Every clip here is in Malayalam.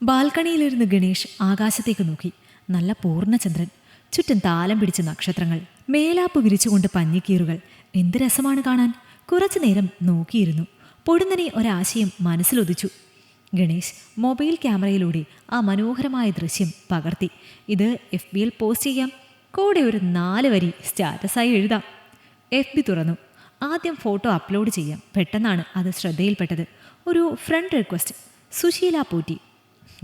ബാൽക്കണിയിലിരുന്ന് ഗണേഷ് ആകാശത്തേക്ക് നോക്കി. നല്ല പൂർണ്ണചന്ദ്രൻ, ചുറ്റും താലം പിടിച്ച നക്ഷത്രങ്ങൾ, മേലാപ്പ് വിരിച്ചുകൊണ്ട് പഞ്ഞിക്കീറുകൾ. എന്ത് രസമാണ് കാണാൻ. കുറച്ചു നേരം നോക്കിയിരുന്നു. പൊടുന്നനെ ഒരാശയം മനസ്സിലൊതിച്ചു. ഗണേഷ് മൊബൈൽ ക്യാമറയിലൂടെ ആ മനോഹരമായ ദൃശ്യം പകർത്തി. ഇത് FBയിൽ പോസ്റ്റ് ചെയ്യാം, കൂടെ ഒരു 4 വരി സ്റ്റാറ്റസായി എഴുതാം. FB തുറന്നു. ആദ്യം ഫോട്ടോ അപ്ലോഡ് ചെയ്യാം. പെട്ടെന്നാണ് അത് ശ്രദ്ധയിൽപ്പെട്ടത്. ഒരു ഫ്രണ്ട് റിക്വസ്റ്റ്, സുശീല പോറ്റി.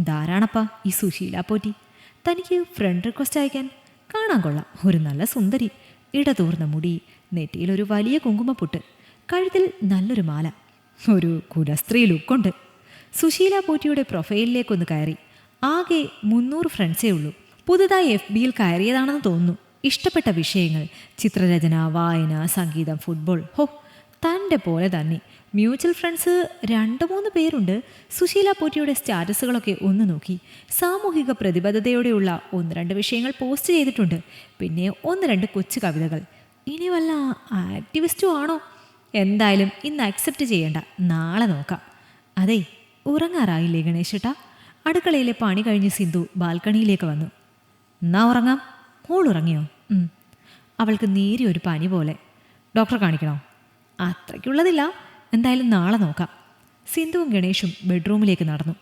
ധാരാണപ്പാ ഈ സുശീല പോറ്റി. തനിക്ക് ഫ്രണ്ട് റിക്വസ്റ്റ് അയക്കാൻ? കാണാൻ കൊള്ളാം. ഒരു നല്ല സുന്ദരി, ഇടതൂർന്ന മുടി, നെറ്റിയിലൊരു വലിയ കുങ്കുമപ്പൊട്ട്, കഴുത്തിൽ നല്ലൊരു മാല, ഒരു കുലസ്ത്രീ ലുക്കുണ്ട്. സുശീല പോറ്റിയുടെ പ്രൊഫൈലിലേക്കൊന്ന് കയറി. ആകെ 300 ഫ്രണ്ട്സേ ഉള്ളൂ. പുതുതായി FBയിൽ കയറിയതാണെന്ന് തോന്നുന്നു. ഇഷ്ടപ്പെട്ട വിഷയങ്ങൾ ചിത്രരചന, വായന, സംഗീതം, ഫുട്ബോൾ. ഹോ, തൻ്റെ പോലെ തന്നെ. മ്യൂച്വൽ ഫ്രണ്ട്സ് 2-3 പേരുണ്ട്. സുശീല പോറ്റിയുടെ സ്റ്റാറ്റസുകളൊക്കെ ഒന്ന് നോക്കി. സാമൂഹിക പ്രതിബദ്ധതയോടെയുള്ള 1-2 വിഷയങ്ങൾ പോസ്റ്റ് ചെയ്തിട്ടുണ്ട്. പിന്നെ 1-2 കൊച്ചു കവിതകൾ. ഇനി വല്ല ആക്ടിവിസ്റ്റും ആണോ? എന്തായാലും ഇന്ന് അക്സെപ്റ്റ് ചെയ്യേണ്ട, നാളെ നോക്കാം. അതെ, ഉറങ്ങാറായില്ലേ ഗണേശേട്ടാ? അടുക്കളയിലെ പണി കഴിഞ്ഞ് സിന്ധു ബാൽക്കണിയിലേക്ക് വന്നു. എന്നാ ഉറങ്ങാം. മോൾ ഉറങ്ങിയോ? അവൾക്ക് നേരിയ ഒരു പനി പോലെ. ഡോക്ടറെ കാണിക്കണോ? അത്രയ്ക്കുള്ളതില്ല, എന്തായാലും നാളെ നോക്കാം. സിന്ധുവും ഗണേഷും ബെഡ്റൂമിലേക്ക് നടന്നു.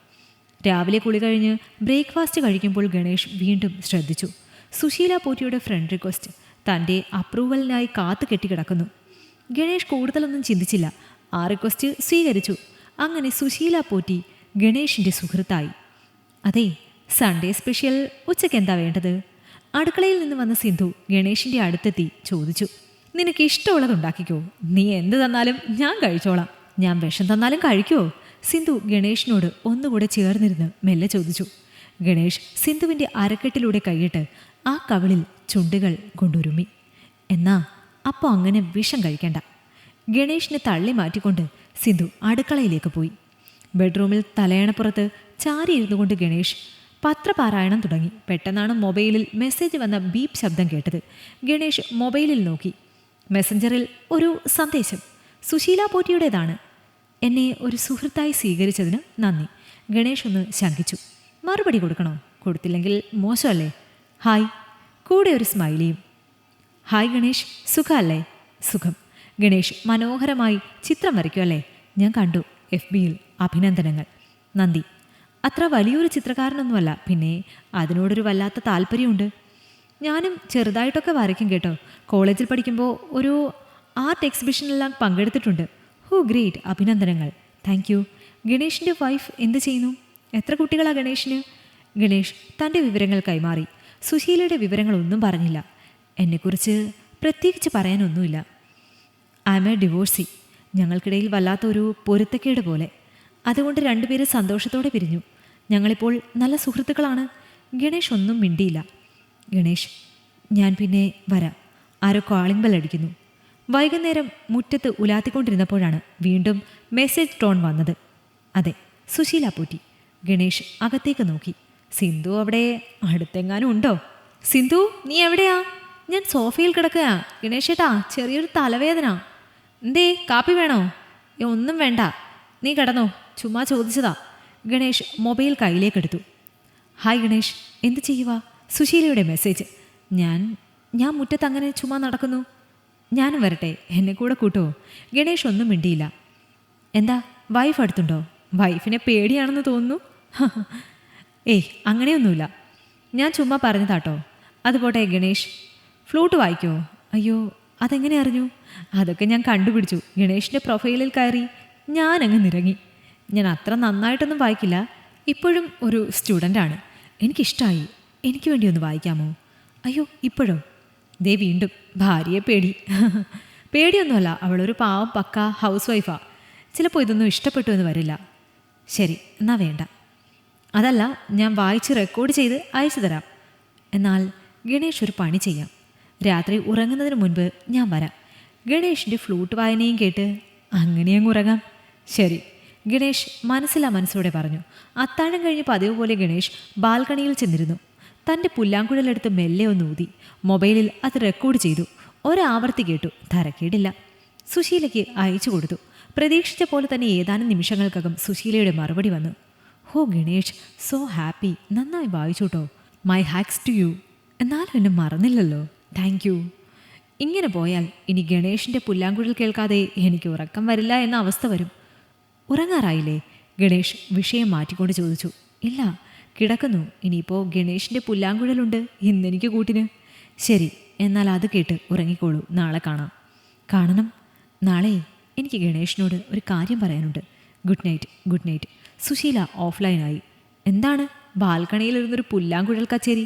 രാവിലെ കുളി കഴിഞ്ഞ് ബ്രേക്ക്ഫാസ്റ്റ് കഴിക്കുമ്പോൾ ഗണേഷ് വീണ്ടും ശ്രദ്ധിച്ചു. സുശീല പോറ്റിയുടെ ഫ്രണ്ട് റിക്വസ്റ്റ് തൻ്റെ അപ്രൂവലിനായി കാത്തു കെട്ടിക്കിടക്കുന്നു. ഗണേഷ് കൂടുതലൊന്നും ചിന്തിച്ചില്ല. ആ റിക്വസ്റ്റ് സ്വീകരിച്ചു. അങ്ങനെ സുശീല പോറ്റി ഗണേഷിൻ്റെ സുഹൃത്തായി. അതെ, സൺഡേ സ്പെഷ്യൽ ഉച്ചയ്ക്ക് എന്താ വേണ്ടത്? അടുക്കളയിൽ നിന്ന് വന്ന സിന്ധു ഗണേഷിൻ്റെ അടുത്തെത്തി ചോദിച്ചു. നിനക്ക് ഇഷ്ടമുള്ളത് ഉണ്ടാക്കിക്കോ. നീ എന്ത് തന്നാലും ഞാൻ കഴിച്ചോളാം. ഞാൻ വിഷം തന്നാലും കഴിക്കുമോ? സിന്ധു ഗണേഷിനോട് ഒന്നുകൂടെ ചേർന്നിരുന്ന് മെല്ലെ ചോദിച്ചു. ഗണേഷ് സിന്ധുവിൻ്റെ അരക്കെട്ടിലൂടെ കൈയിട്ട് ആ കവിളിൽ ചുണ്ടുകൾ കൊണ്ടുരുമ്മി. എന്നാ അപ്പോൾ അങ്ങനെ വിഷം കഴിക്കണ്ട. ഗണേഷിനെ തള്ളി മാറ്റിക്കൊണ്ട് സിന്ധു അടുക്കളയിലേക്ക് പോയി. ബെഡ്റൂമിൽ തലയണപ്പുറത്ത് ചാരിയിരുന്നു കൊണ്ട് ഗണേഷ് പത്രപാരായണം തുടങ്ങി. പെട്ടെന്നാണ് മൊബൈലിൽ മെസ്സേജ് വന്ന ബീപ്പ് ശബ്ദം കേട്ടത്. ഗണേഷ് മൊബൈലിൽ നോക്കി. മെസ്സഞ്ചറിൽ ഒരു സന്ദേശം. സുശീല പോറ്റിയുടേതാണ്. എന്നെ ഒരു സുഹൃത്തായി സ്വീകരിച്ചതിന് നന്ദി. ഗണേഷ് ഒന്ന് ശങ്കിച്ചു. മറുപടി കൊടുക്കണോ? കൊടുത്തില്ലെങ്കിൽ മോശമല്ലേ? ഹായ്, കൂടെ ഒരു സ്മൈലിയും. ഹായ് ഗണേഷ്, സുഖമല്ലേ? സുഖം. ഗണേഷ് മനോഹരമായി ചിത്രം വരയ്ക്കുമല്ലേ? ഞാൻ കണ്ടു. FBയിൽ അഭിനന്ദനങ്ങൾ. നന്ദി. അത്ര വലിയൊരു ചിത്രകാരനൊന്നുമല്ല, പിന്നെ അതിനോടൊരു വല്ലാത്ത താല്പര്യമുണ്ട്. ഞാനും ചെറുതായിട്ടൊക്കെ വരയ്ക്കും കേട്ടോ. കോളേജിൽ പഠിക്കുമ്പോൾ ഒരു ആർട്ട് എക്സിബിഷനിലെല്ലാം പങ്കെടുത്തിട്ടുണ്ട്. ഹോ ഗ്രേറ്റ്, അഭിനന്ദനങ്ങൾ. Thank you. ഗണേഷിൻ്റെ വൈഫ് എന്ത് ചെയ്യുന്നു? എത്ര കുട്ടികളാണ് ഗണേഷിന്? ഗണേഷ് തൻ്റെ വിവരങ്ങൾ കൈമാറി. സുശീലയുടെ വിവരങ്ങളൊന്നും പറഞ്ഞില്ല. എന്നെക്കുറിച്ച് പ്രത്യേകിച്ച് പറയാനൊന്നുമില്ല. I am a divorcee. ഞങ്ങൾക്കിടയിൽ വല്ലാത്ത ഒരു പൊരുത്തക്കേട് പോലെ. അതുകൊണ്ട് 2 പേര് സന്തോഷത്തോടെ പിരിഞ്ഞു. ഞങ്ങളിപ്പോൾ നല്ല സുഹൃത്തുക്കളാണ്. ഗണേഷ് ഒന്നും മിണ്ടിയില്ല. ഗണേഷ്, ഞാൻ പിന്നെ വരാം. ആരോ കോളിംഗ് ബെൽ അടിക്കുന്നു. വൈകുന്നേരം മുറ്റത്ത് ഉലാത്തിക്കൊണ്ടിരുന്നപ്പോഴാണ് വീണ്ടും മെസ്സേജ് ടോൺ വന്നത്. അതെ, സുശീല പോറ്റി. ഗണേഷ് അകത്തേക്ക് നോക്കി. സിന്ധു അവിടെ അടുത്തെങ്ങാനും ഉണ്ടോ? സിന്ധു, നീ എവിടെയാ? ഞാൻ സോഫയിൽ കിടക്കുക. ഗണേഷേട്ടാ, ചെറിയൊരു തലവേദന. എന്തേ, കാപ്പി വേണോ? ഒന്നും വേണ്ട, നീ കിടന്നോ. ചുമ്മാ ചോദിച്ചതാ. ഗണേഷ് മൊബൈൽ കയ്യിലേക്കെടുത്തു. ഹായ് ഗണേഷ്, എന്ത് ചെയ്യുക? സുശീലയുടെ മെസ്സേജ്. ഞാൻ മുറ്റത്ത് അങ്ങനെ ചുമ്മാ നടക്കുന്നു. ഞാനും വരട്ടെ, എന്നെ കൂടെ കൂട്ടുമോ? ഗണേഷ് ഒന്നും മിണ്ടിയില്ല. എന്താ, വൈഫ് അടുത്തുണ്ടോ? വൈഫിനെ പേടിയാണെന്ന് തോന്നുന്നു. ഏയ്, അങ്ങനെയൊന്നുമില്ല. ഞാൻ ചുമ്മാ പറഞ്ഞതാട്ടോ. അതുപോട്ടെ ഗണേഷ്, ഫ്ലൂട്ട് വായിക്കുമോ? അയ്യോ, അതെങ്ങനെ അറിഞ്ഞു? അതൊക്കെ ഞാൻ കണ്ടുപിടിച്ചു. ഗണേഷിൻ്റെ പ്രൊഫൈലിൽ കയറി ഞാനങ്ങ് നിരങ്ങി. ഞാൻ അത്ര നന്നായിട്ടൊന്നും വായിക്കില്ല. ഇപ്പോഴും ഒരു സ്റ്റുഡൻ്റാണ്. എനിക്കിഷ്ടമായി. എനിക്ക് വേണ്ടി ഒന്ന് വായിക്കാമോ? അയ്യോ, ഇപ്പോഴോ? ദേ വീണ്ടും ഭാര്യയെ പേടി. പേടിയൊന്നുമല്ല, അവളൊരു പാവം പക്ക ഹൗസ് വൈഫാ. ചിലപ്പോൾ ഇതൊന്നും ഇഷ്ടപ്പെട്ടു എന്ന് വരില്ല. ശരി, എന്നാ വേണ്ട. അതല്ല, ഞാൻ വായിച്ച് റെക്കോർഡ് ചെയ്ത് അയച്ചു തരാം. എന്നാൽ ഗണേഷ് ഒരു പണി ചെയ്യാം. രാത്രി ഉറങ്ങുന്നതിന് മുൻപ് ഞാൻ വരാം. ഗണേഷിൻ്റെ ഫ്ലൂട്ട് വായനയും കേട്ട് അങ്ങനെ അങ്ങ് ഉറങ്ങാം. ശരി, ഗണേഷ് മനസ്സോടെ പറഞ്ഞു. അത്താഴം കഴിഞ്ഞ് പതിവ് പോലെ ഗണേഷ് ബാൽക്കണിയിൽ ചെന്നിരുന്നു. തൻ്റെ പുല്ലാങ്കുഴലെടുത്ത് മെല്ലെ ഒന്ന് ഊതി. മൊബൈലിൽ അത് റെക്കോർഡ് ചെയ്തു. ഒരാവർത്തി കേട്ടു. തരക്കേടില്ല. സുശീലയ്ക്ക് അയച്ചു കൊടുത്തു. പ്രതീക്ഷിച്ച പോലെ തന്നെ ഏതാനും നിമിഷങ്ങൾക്കകം സുശീലയുടെ മറുപടി വന്നു. ഹോ ഗണേഷ്, സോ ഹാപ്പി, നന്നായി വായിച്ചോട്ടോ. My hugs to you. എന്നാലും എന്നെ മറന്നില്ലല്ലോ. Thank you. ഇങ്ങനെ പോയാൽ ഇനി ഗണേഷിൻ്റെ പുല്ലാങ്കുഴൽ കേൾക്കാതെ എനിക്ക് ഉറക്കം വരില്ല എന്ന അവസ്ഥ വരും. ഉറങ്ങാറായില്ലേ? ഗണേഷ് വിഷയം മാറ്റിക്കൊണ്ട് ചോദിച്ചു. ഇല്ല, കിടക്കുന്നു. ഇനിയിപ്പോൾ ഗണേഷിൻ്റെ പുല്ലാങ്കുഴലുണ്ട് ഇന്നെനിക്ക് കൂട്ടിന്. ശരി, എന്നാൽ അത് കേട്ട് ഉറങ്ങിക്കോളൂ. നാളെ കാണാം. കാണണം. നാളെ എനിക്ക് ഗണേഷിനോട് ഒരു കാര്യം പറയാനുണ്ട്. Good night. Good night. Susheela ഓഫ്ലൈനായി. എന്താണ് ബാൽക്കണിയിലിരുന്നൊരു പുല്ലാങ്കുഴൽ കച്ചേരി?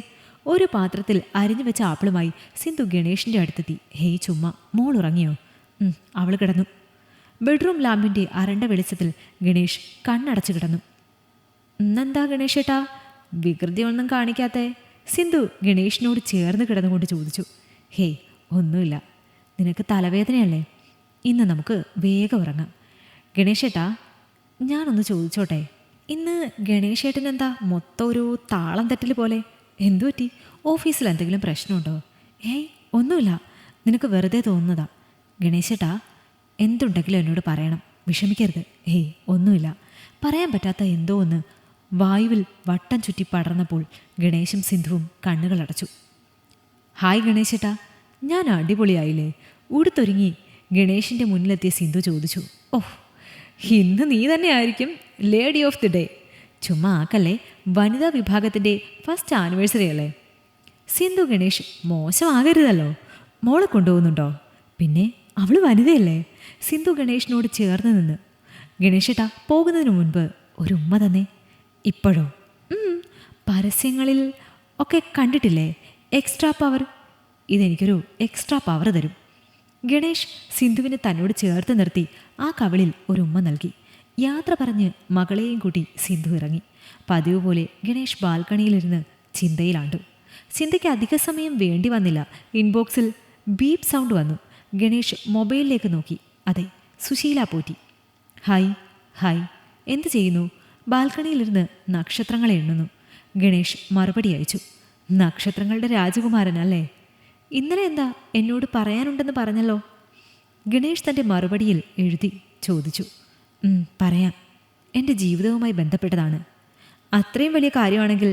ഒരു പാത്രത്തിൽ അരിഞ്ഞു വെച്ച ആപ്പിളുമായി സിന്ധു ഗണേഷിൻ്റെ അടുത്തെത്തി. ഹേയ് ചുമ്മാ, മോൾ ഉറങ്ങിയോ? അവൾ കിടന്നു. ബെഡ്റൂം ലാമ്പിൻ്റെ അരണ്ട വെളിച്ചത്തിൽ ഗണേഷ് കണ്ണടച്ചു കിടന്നു. ഇന്നെന്താ ഗണേഷേട്ടാ വികൃതി ഒന്നും കാണിക്കാത്തേ? സിന്ധു ഗണേഷിനോട് ചേർന്ന് കിടന്നുകൊണ്ട് ചോദിച്ചു. ഹേയ് ഒന്നുമില്ല. നിനക്ക് തലവേദനയല്ലേ? ഇന്ന് നമുക്ക് വേഗം ഉറങ്ങാം. ഗണേഷേട്ടാ, ഞാനൊന്ന് ചോദിച്ചോട്ടെ, ഇന്ന് ഗണേഷേട്ടനെന്താ മൊത്തം ഒരു താളം തെറ്റൽ പോലെ? എന്തു പറ്റി? ഓഫീസിൽ എന്തെങ്കിലും പ്രശ്നമുണ്ടോ? ഏയ് ഒന്നുമില്ല, നിനക്ക് വെറുതെ തോന്നുന്നതാ. ഗണേശേട്ടാ, എന്തുണ്ടെങ്കിലും എന്നോട് പറയണം, വിഷമിക്കരുത്. ഏയ് ഒന്നുമില്ല. പറയാൻ പറ്റാത്ത എന്തോ ഒന്ന് വായുവിൽ വട്ടം ചുറ്റി പടർന്നപ്പോൾ ഗണേശും സിന്ധുവും കണ്ണുകളടച്ചു. ഹായ് ഗണേശേട്ടാ, ഞാൻ അടിപൊളിയായില്ലേ? ഉടുത്തൊരുങ്ങി ഗണേഷിൻ്റെ മുന്നിലെത്തിയ സിന്ധു ചോദിച്ചു. ഓഹ്, ഇന്ന് നീ തന്നെ ആയിരിക്കും ലേഡി ഓഫ് ദി ഡേ. ചുമ്മാ ആക്കല്ലേ, വനിതാ വിഭാഗത്തിൻ്റെ ഫസ്റ്റ് ആനിവേഴ്സറി അല്ലേ? സിന്ധു ഗണേഷ് മോശമാകരുതല്ലോ. മോളെ കൊണ്ടുപോകുന്നുണ്ടോ? പിന്നെ അവൾ വനിതയല്ലേ? സിന്ധു ഗണേഷിനോട് ചേർന്ന് നിന്ന്. ഗണേഷേട്ടാ, പോകുന്നതിന് മുൻപ് ഒരു ഉമ്മ തന്നെ. ഇപ്പോഴോ? പരസ്യങ്ങളിൽ ഒക്കെ കണ്ടിട്ടില്ലേ എക്സ്ട്രാ പവർ? ഇതെനിക്കൊരു എക്സ്ട്രാ പവർ തരും. ഗണേഷ് സിന്ധുവിനെ തന്നോട് ചേർത്ത് നിർത്തി ആ കവിളിൽ ഒരു ഉമ്മ നൽകി. യാത്ര പറഞ്ഞ് മകളെയും കൂട്ടി സിന്ധു ഇറങ്ങി. പതിവ് പോലെ ഗണേഷ് ബാൽക്കണിയിലിരുന്ന് ചിന്തയിലാണ്ടു. ചിന്തയ്ക്ക് അധിക സമയം വേണ്ടി വന്നില്ല. ഇൻബോക്സിൽ ബീപ്പ് സൗണ്ട് വന്നു. ഗണേഷ് മൊബൈലിലേക്ക് നോക്കി. അതെ, സുശീല പോറ്റി. ഹായ്. ഹായ്. എന്ത് ചെയ്യുന്നു? ബാൽക്കണിയിലിരുന്ന് നക്ഷത്രങ്ങളെ എണ്ണുന്നു. ഗണേഷ് മറുപടി അയച്ചു. നക്ഷത്രങ്ങളുടെ രാജകുമാരനല്ലേ? ഇന്നലെ എന്താ എന്നോട് പറയാനുണ്ടെന്ന് പറഞ്ഞല്ലോ? ഗണേഷ് തൻ്റെ മറുപടിയിൽ എഴുതി ചോദിച്ചു. പറയാം. എൻ്റെ ജീവിതവുമായി ബന്ധപ്പെട്ടതാണ്. അത്രയും വലിയ കാര്യമാണെങ്കിൽ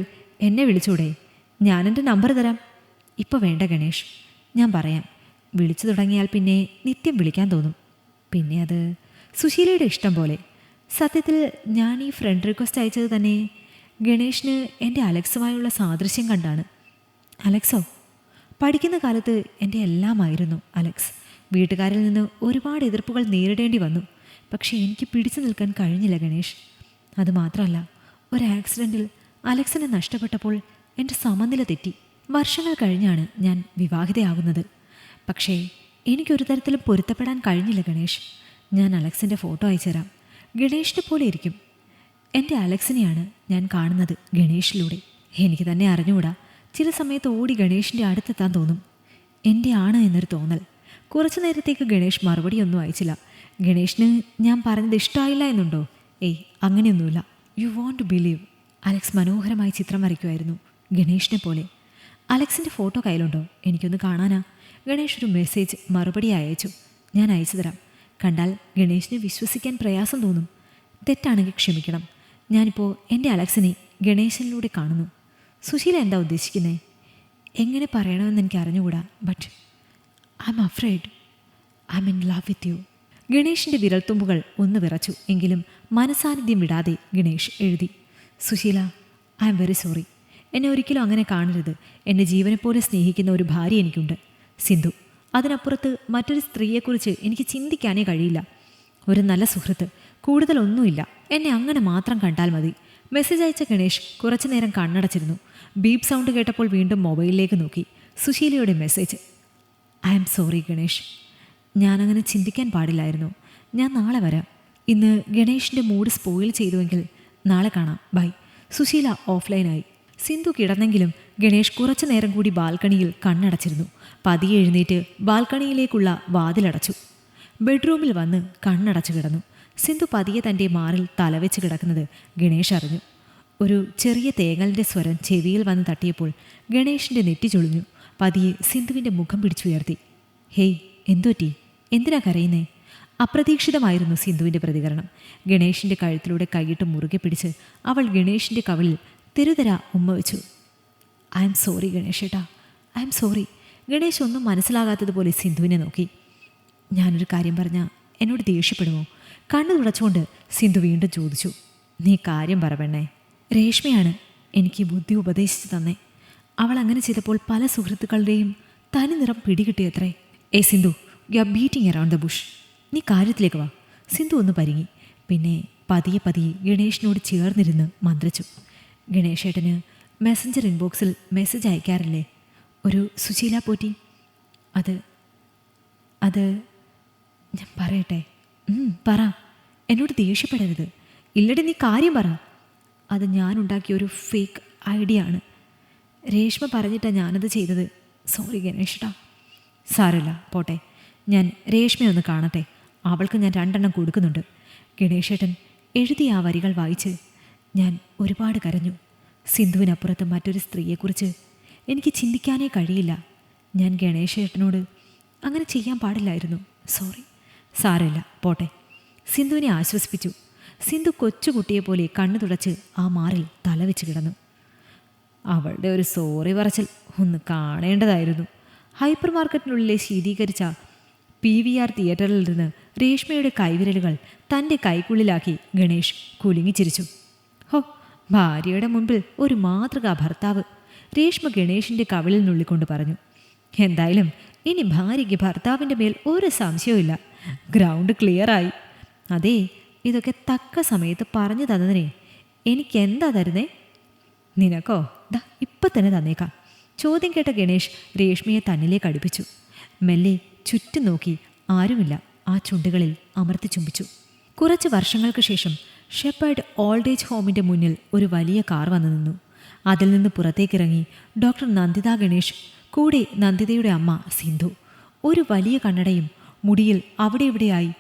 എന്നെ വിളിച്ചൂടെ? ഞാനെൻ്റെ നമ്പർ തരാം. ഇപ്പോൾ വേണ്ട ഗണേഷ്, ഞാൻ പറയാം. വിളിച്ചു തുടങ്ങിയാൽ പിന്നെ നിത്യം വിളിക്കാൻ തോന്നും. പിന്നെ അത് സുശീലയുടെ ഇഷ്ടം പോലെ. സത്യത്തിൽ ഞാൻ ഈ ഫ്രണ്ട് റിക്വസ്റ്റ് അയച്ചത് തന്നെ ഗണേഷിന് എൻ്റെ അലക്സുമായുള്ള സാദൃശ്യം കണ്ടാണ്. അലക്സോ? പഠിക്കുന്ന കാലത്ത് എൻ്റെ എല്ലാമായിരുന്നു അലക്സ്. വീട്ടുകാരിൽ നിന്ന് ഒരുപാട് എതിർപ്പുകൾ നേരിടേണ്ടി വന്നു. പക്ഷേ എനിക്ക് പിടിച്ചു നിൽക്കാൻ കഴിഞ്ഞില്ല ഗണേഷ്. അതുമാത്രമല്ല, ഒരു ആക്സിഡൻറ്റിൽ അലക്സിനെ നഷ്ടപ്പെട്ടപ്പോൾ എൻ്റെ സമനില തെറ്റി. വർഷങ്ങൾ കഴിഞ്ഞാണ് ഞാൻ വിവാഹിതയാകുന്നത്. പക്ഷേ എനിക്കൊരു തരത്തിലും പൊരുത്തപ്പെടാൻ കഴിഞ്ഞില്ല ഗണേഷ്. ഞാൻ അലക്സിൻ്റെ ഫോട്ടോ അയച്ചു തരാം. ഗണേഷിനെ പോലെ ഇരിക്കും. എൻ്റെ അലക്സിനെയാണ് ഞാൻ കാണുന്നത് ഗണേഷിലൂടെ. എനിക്ക് തന്നെ അറിഞ്ഞുകൂടാ, ചില സമയത്ത് ഓടി ഗണേഷിൻ്റെ അടുത്തെത്താൻ തോന്നും. എൻ്റെ ആണ് എന്നൊരു തോന്നൽ. കുറച്ചു നേരത്തേക്ക് ഗണേഷ് മറുപടിയൊന്നും അയച്ചില്ല. ഗണേഷിന് ഞാൻ പറഞ്ഞത് ഇഷ്ടമായില്ല എന്നുണ്ടോ? ഏയ് അങ്ങനെയൊന്നുമില്ല. You won't to believe. Alex മനോഹരമായി ചിത്രം വരയ്ക്കുമായിരുന്നു, ഗണേഷിനെ പോലെ. അലക്സിൻ്റെ ഫോട്ടോ കയ്യിലുണ്ടോ? എനിക്കൊന്ന് കാണാനാ. ഗണേഷ് ഒരു മെസ്സേജ് മറുപടി അയച്ചു. ഞാൻ അയച്ചു തരാം. കണ്ടാൽ ഗണേഷിന് വിശ്വസിക്കാൻ പ്രയാസം തോന്നും. തെറ്റാണെങ്കിൽ ക്ഷമിക്കണം. ഞാനിപ്പോൾ എൻ്റെ അലക്സിനെ ഗണേശനിലൂടെ കാണുന്നു. സുശീല എന്താ ഉദ്ദേശിക്കുന്നത്? എങ്ങനെ പറയണമെന്ന് എനിക്ക് അറിഞ്ഞുകൂടാ. But I am afraid. I am in love with you. ഗണേഷിൻ്റെ വിരൽത്തുമ്പുകൾ ഒന്ന് വിറച്ചു. എങ്കിലും മനസാന്നിധ്യം വിടാതെ ഗണേഷ് എഴുതി. Susheela, I am very sorry. എന്നെ ഒരിക്കലും അങ്ങനെ കാണരുത്. എന്നെ ജീവനെപ്പോലെ സ്നേഹിക്കുന്ന ഒരു ഭാര്യ എനിക്കുണ്ട്, സിന്ധു. അതിനപ്പുറത്ത് മറ്റൊരു സ്ത്രീയെക്കുറിച്ച് എനിക്ക് ചിന്തിക്കാനേ കഴിയില്ല. ഒരു നല്ല സുഹൃത്ത്, കൂടുതലൊന്നുമില്ല. എന്നെ അങ്ങനെ മാത്രം കണ്ടാൽ മതി. മെസ്സേജ് അയച്ച ഗണേഷ് കുറച്ചു നേരം കണ്ണടച്ചിരുന്നു. ബീപ്പ് സൗണ്ട് കേട്ടപ്പോൾ വീണ്ടും മൊബൈലിലേക്ക് നോക്കി. സുശീലയുടെ message. I am sorry Ganesh. ഞാനങ്ങനെ ചിന്തിക്കാൻ പാടില്ലായിരുന്നു. ഞാൻ നാളെ വരാം. ഇന്ന് ഗണേഷിൻ്റെ മൂഡ് സ്പോയിൽ ചെയ്തുവെങ്കിൽ നാളെ കാണാം. ബൈ. സുശീല ഓഫ്ലൈനായി. സിന്ധു കിടന്നെങ്കിലും ഗണേഷ് കുറച്ചു നേരം കൂടി ബാൽക്കണിയിൽ കണ്ണടച്ചിരുന്നു. പതിയെ എഴുന്നേറ്റ് ബാൽക്കണിയിലേക്കുള്ള വാതിലടച്ചു. ബെഡ്റൂമിൽ വന്ന് കണ്ണടച്ചു കിടന്നു. സിന്ധു പതിയെ തൻ്റെ മാറിൽ തലവെച്ച് കിടക്കുന്നത് ഗണേഷ് അറിഞ്ഞു. ഒരു ചെറിയ തേങ്ങലിൻ്റെ സ്വരം ചെവിയിൽ വന്ന് തട്ടിയപ്പോൾ ഗണേഷിൻ്റെ നെറ്റി ചൊളിഞ്ഞു. പതിയെ സിന്ധുവിൻ്റെ മുഖം പിടിച്ചുയർത്തി. ഹേയ്, എന്തുപറ്റി? എന്തിനാ കരയുന്നേ? അപ്രതീക്ഷിതമായിരുന്നു സിന്ധുവിൻ്റെ പ്രതികരണം. ഗണേഷിൻ്റെ കഴുത്തിലൂടെ കൈയിട്ട് മുറുകെ പിടിച്ച് അവൾ ഗണേഷിൻ്റെ കവിളിൽ തെരുതര ഉമ്മ വെച്ചു. ഐ എം സോറി ഗണേഷേട്ടാ, ഐ എം സോറി. ഗണേഷ് ഒന്നും മനസ്സിലാകാത്തതുപോലെ സിന്ധുവിനെ നോക്കി. ഞാനൊരു കാര്യം പറഞ്ഞാൽ എന്നോട് ദേഷ്യപ്പെടുമോ? കണ്ണു തുടച്ചുകൊണ്ട് സിന്ധു വീണ്ടും ചോദിച്ചു. നീ കാര്യം പറ പെണ്ണേ. രേഷ്മയാണ് എനിക്ക് ബുദ്ധി ഉപദേശിച്ചു തന്നേ. അവൾ അങ്ങനെ ചെയ്തപ്പോൾ പല സുഹൃത്തുക്കളുടെയും തനി നിറം പിടികിട്ടിയത്രേ. ഏ Sindhu, you are beating around the Bush. നീ കാര്യത്തിലേക്ക് വാ. സിന്ധു ഒന്ന് പരിങ്ങി. പിന്നെ പതിയെ പതിയെ ഗണേഷിനോട് ചേർന്നിരുന്ന് മന്ത്രിച്ചു. ഗണേശേട്ടന് മെസ്സഞ്ചർ ഇൻബോക്സിൽ മെസ്സേജ് അയക്കാറില്ലേ? ഒരു സുശീല പോറ്റി. അത് ഞാൻ പറയട്ടെ? പറ, എന്നോട് ദേഷ്യപ്പെടരുത്. ഇല്ലടി, നീ കാര്യം പറ. അത് ഞാനുണ്ടാക്കിയൊരു ഫേക്ക് ഐഡിയ ആണ്. രേഷ്മ പറഞ്ഞിട്ടാണ് ഞാനത് ചെയ്തത്. സോറി ഗണേഷ്ട്ടാ. സാരമില്ല, പോട്ടെ. ഞാൻ രേഷ്മയൊന്ന് കാണട്ടെ. അവൾക്ക് ഞാൻ 2 എണ്ണം കൊടുക്കുന്നുണ്ട്. ഗണേശേട്ടൻ എഴുതിയ ആ വരികൾ വായിച്ച് ഞാൻ ഒരുപാട് കരഞ്ഞു. സിന്ധുവിനപ്പുറത്ത് മറ്റൊരു സ്ത്രീയെക്കുറിച്ച് എനിക്ക് ചിന്തിക്കാനേ കഴിയില്ല. ഞാൻ ഗണേശേട്ടനോട് അങ്ങനെ ചെയ്യാൻ പാടില്ലായിരുന്നു. സോറി. സാരമില്ല, പോട്ടെ. സിന്ധുവിനെ ആശ്വസിപ്പിച്ചു. സിന്ധു കൊച്ചുകുട്ടിയെപ്പോലെ കണ്ണു തുടച്ച് ആ മാറിൽ തലവെച്ച് കിടന്നു. അവളുടെ ഒരു സോറി പറച്ചിൽ ഒന്ന് കാണേണ്ടതായിരുന്നു. ഹൈപ്പർ മാർക്കറ്റിനുള്ളിലെ ശീതീകരിച്ച PVR തിയേറ്ററിൽ നിന്ന് രേഷ്മയുടെ കൈവിരലുകൾ തൻ്റെ കൈക്കുള്ളിലാക്കി ഗണേഷ് കുലുങ്ങിച്ചിരിച്ചു. ഹോ, ഭാര്യയുടെ മുൻപിൽ ഒരു മാതൃകാ ഭർത്താവ്. രേഷ്മ ഗണേഷിൻ്റെ കവിളിൽ നുള്ളിക്കൊണ്ട് പറഞ്ഞു. എന്തായാലും ഇനി ഭാര്യയ്ക്ക് ഭർത്താവിൻ്റെ മേൽ ഒരു സംശയവുമില്ല. ഗ്രൗണ്ട് ക്ലിയറായി. അതേ, ഇതൊക്കെ തക്ക സമയത്ത് പറഞ്ഞു തന്നതിനെ എനിക്കെന്താ തരുന്നേ? നിനക്കോ? ദാ ഇപ്പം തന്നെ തന്നേക്കാം. ചോദ്യം കേട്ട ഗണേഷ് രേഷ്മയെ തന്നിലേക്ക് അടുപ്പിച്ചു. മെല്ലെ ചുറ്റും നോക്കി. ആരുമില്ല. ആ ചുണ്ടുകളിൽ അമർത്തി ചുംബിച്ചു. കുറച്ച് വർഷങ്ങൾക്ക് ശേഷം ഷെപ്പേർഡ് ഓൾഡ് ഏജ് ഹോമിൻ്റെ മുന്നിൽ ഒരു വലിയ കാർ വന്നു നിന്നു. അതിൽ നിന്ന് പുറത്തേക്കിറങ്ങി ഡോക്ടർ നന്ദിത ഗണേഷ്, കൂടെ നന്ദിതയുടെ അമ്മ സിന്ധു. ഒരു വലിയ കണ്ണടയും മുടിയിൽ അവിടെ ഇവിടെയായി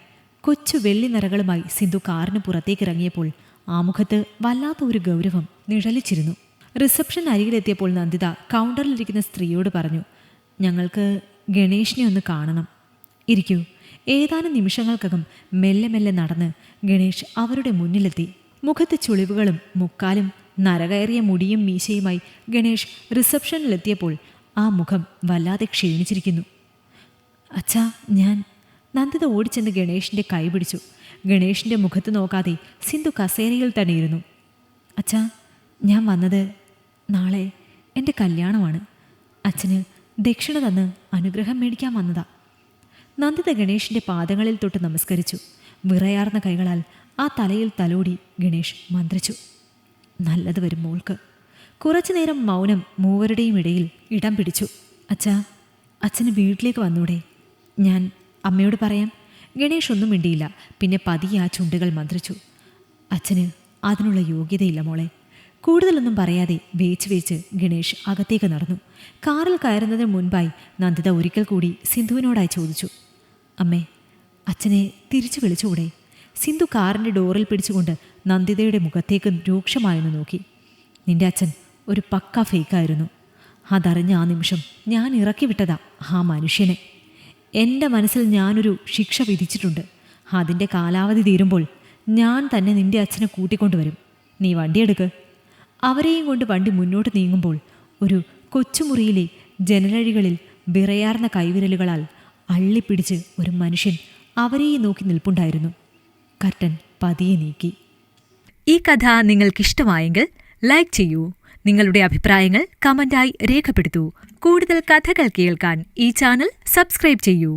കൊച്ചു വെള്ളി നിറകളുമായി സിന്ധു കാറിന് പുറത്തേക്കിറങ്ങിയപ്പോൾ ആ മുഖത്ത് വല്ലാത്ത ഒരു ഗൗരവം നിഴലിച്ചിരുന്നു. റിസപ്ഷൻ അരികിലെത്തിയപ്പോൾ നന്ദിത കൗണ്ടറിലിരിക്കുന്ന സ്ത്രീയോട് പറഞ്ഞു, ഞങ്ങൾക്ക് ഗണേഷിനെ ഒന്ന് കാണണം. ഇരിക്കൂ. ഏതാനും നിമിഷങ്ങൾക്കകം മെല്ലെ മെല്ലെ നടന്ന് ഗണേഷ് അവരുടെ മുന്നിലെത്തി. മുഖത്ത് ചുളിവുകളും മുക്കാലും നരകയറിയ മുടിയും മീശയുമായി ഗണേഷ് റിസപ്ഷനിലെത്തിയപ്പോൾ ആ മുഖം വല്ലാതെ ക്ഷീണിച്ചിരിക്കുന്നു. അച്ഛാ, ഞാൻ... നന്ദിത ഓടിച്ചെന്ന് ഗണേഷിൻ്റെ കൈ പിടിച്ചു. ഗണേഷിൻ്റെ മുഖത്ത് നോക്കാതെ സിന്ധു കസേരയിൽ തന്നെ ഇരുന്നു. അച്ഛാ, ഞാൻ വന്നത് നാളെ എൻ്റെ കല്യാണമാണ്. അച്ഛന് ദക്ഷിണ തന്ന് അനുഗ്രഹം മേടിക്കാൻ വന്നതാ. നന്ദിത ഗണേഷിൻ്റെ പാദങ്ങളിൽ തൊട്ട് നമസ്കരിച്ചു. വിറയാർന്ന കൈകളാൽ ആ തലയിൽ തലോടി ഗണേഷ് മന്ത്രിച്ചു. നല്ലത് വരും മോൾക്ക്. കുറച്ചുനേരം മൗനം മൂവരുടെയും ഇടയിൽ ഇടം പിടിച്ചു. അച്ഛാ, അച്ഛന് വീട്ടിലേക്ക് വന്നൂടെ? ഞാൻ അമ്മയോട് പറയാം. ഗണേഷ് ഒന്നും മിണ്ടിയില്ല. പിന്നെ പതിയെ ആ ചുണ്ടുകൾ മന്ത്രിച്ചു. അച്ഛന് അതിനുള്ള യോഗ്യതയില്ല മോളെ. കൂടുതലൊന്നും പറയാതെ വേച്ച് ഗണേഷ് അകത്തേക്ക് നടന്നു. കാറിൽ കയറുന്നതിന് മുൻപായി നന്ദിത ഒരിക്കൽ കൂടി സിന്ധുവിനോടായി ചോദിച്ചു, അമ്മേ, അച്ഛനെ തിരിച്ചു വിളിച്ചുകൂടെ? സിന്ധു കാറിൻ്റെ ഡോറിൽ പിടിച്ചുകൊണ്ട് നന്ദിതയുടെ മുഖത്തേക്ക് രൂക്ഷമായെന്ന് നോക്കി. നിന്റെ അച്ഛൻ ഒരു പക്ക ഫേക്കായിരുന്നു. അതറിഞ്ഞ ആ നിമിഷം ഞാൻ ഇറക്കി വിട്ടതാ ആ മനുഷ്യനെ. എൻ്റെ മനസ്സിൽ ഞാനൊരു ശിക്ഷ വിധിച്ചിട്ടുണ്ട്. അതിൻ്റെ കാലാവധി തീരുമ്പോൾ ഞാൻ തന്നെ നിന്റെ അച്ഛനെ കൂട്ടിക്കൊണ്ടുവരും. നീ വണ്ടിയെടുക്ക്. അവരെയും കൊണ്ട് വണ്ടി മുന്നോട്ട് നീങ്ങുമ്പോൾ ഒരു കൊച്ചുമുറിയിലെ ജനലഴികളിൽ വിറയാർന്ന കൈവിരലുകളാൽ അള്ളിപ്പിടിച്ച് ഒരു മനുഷ്യൻ അവരെയും നോക്കി നിൽപ്പുണ്ടായിരുന്നു. കർട്ടൻ പതിയെ നീക്കി. ഈ കഥ നിങ്ങൾക്കിഷ്ടമായെങ്കിൽ ലൈക്ക് ചെയ്യൂ. നിങ്ങളുടെ അഭിപ്രായങ്ങൾ കമന്റായി രേഖപ്പെടുത്തൂ. കൂടുതൽ കഥകൾ കേൾക്കാൻ ഈ ചാനൽ സബ്സ്ക്രൈബ് ചെയ്യൂ.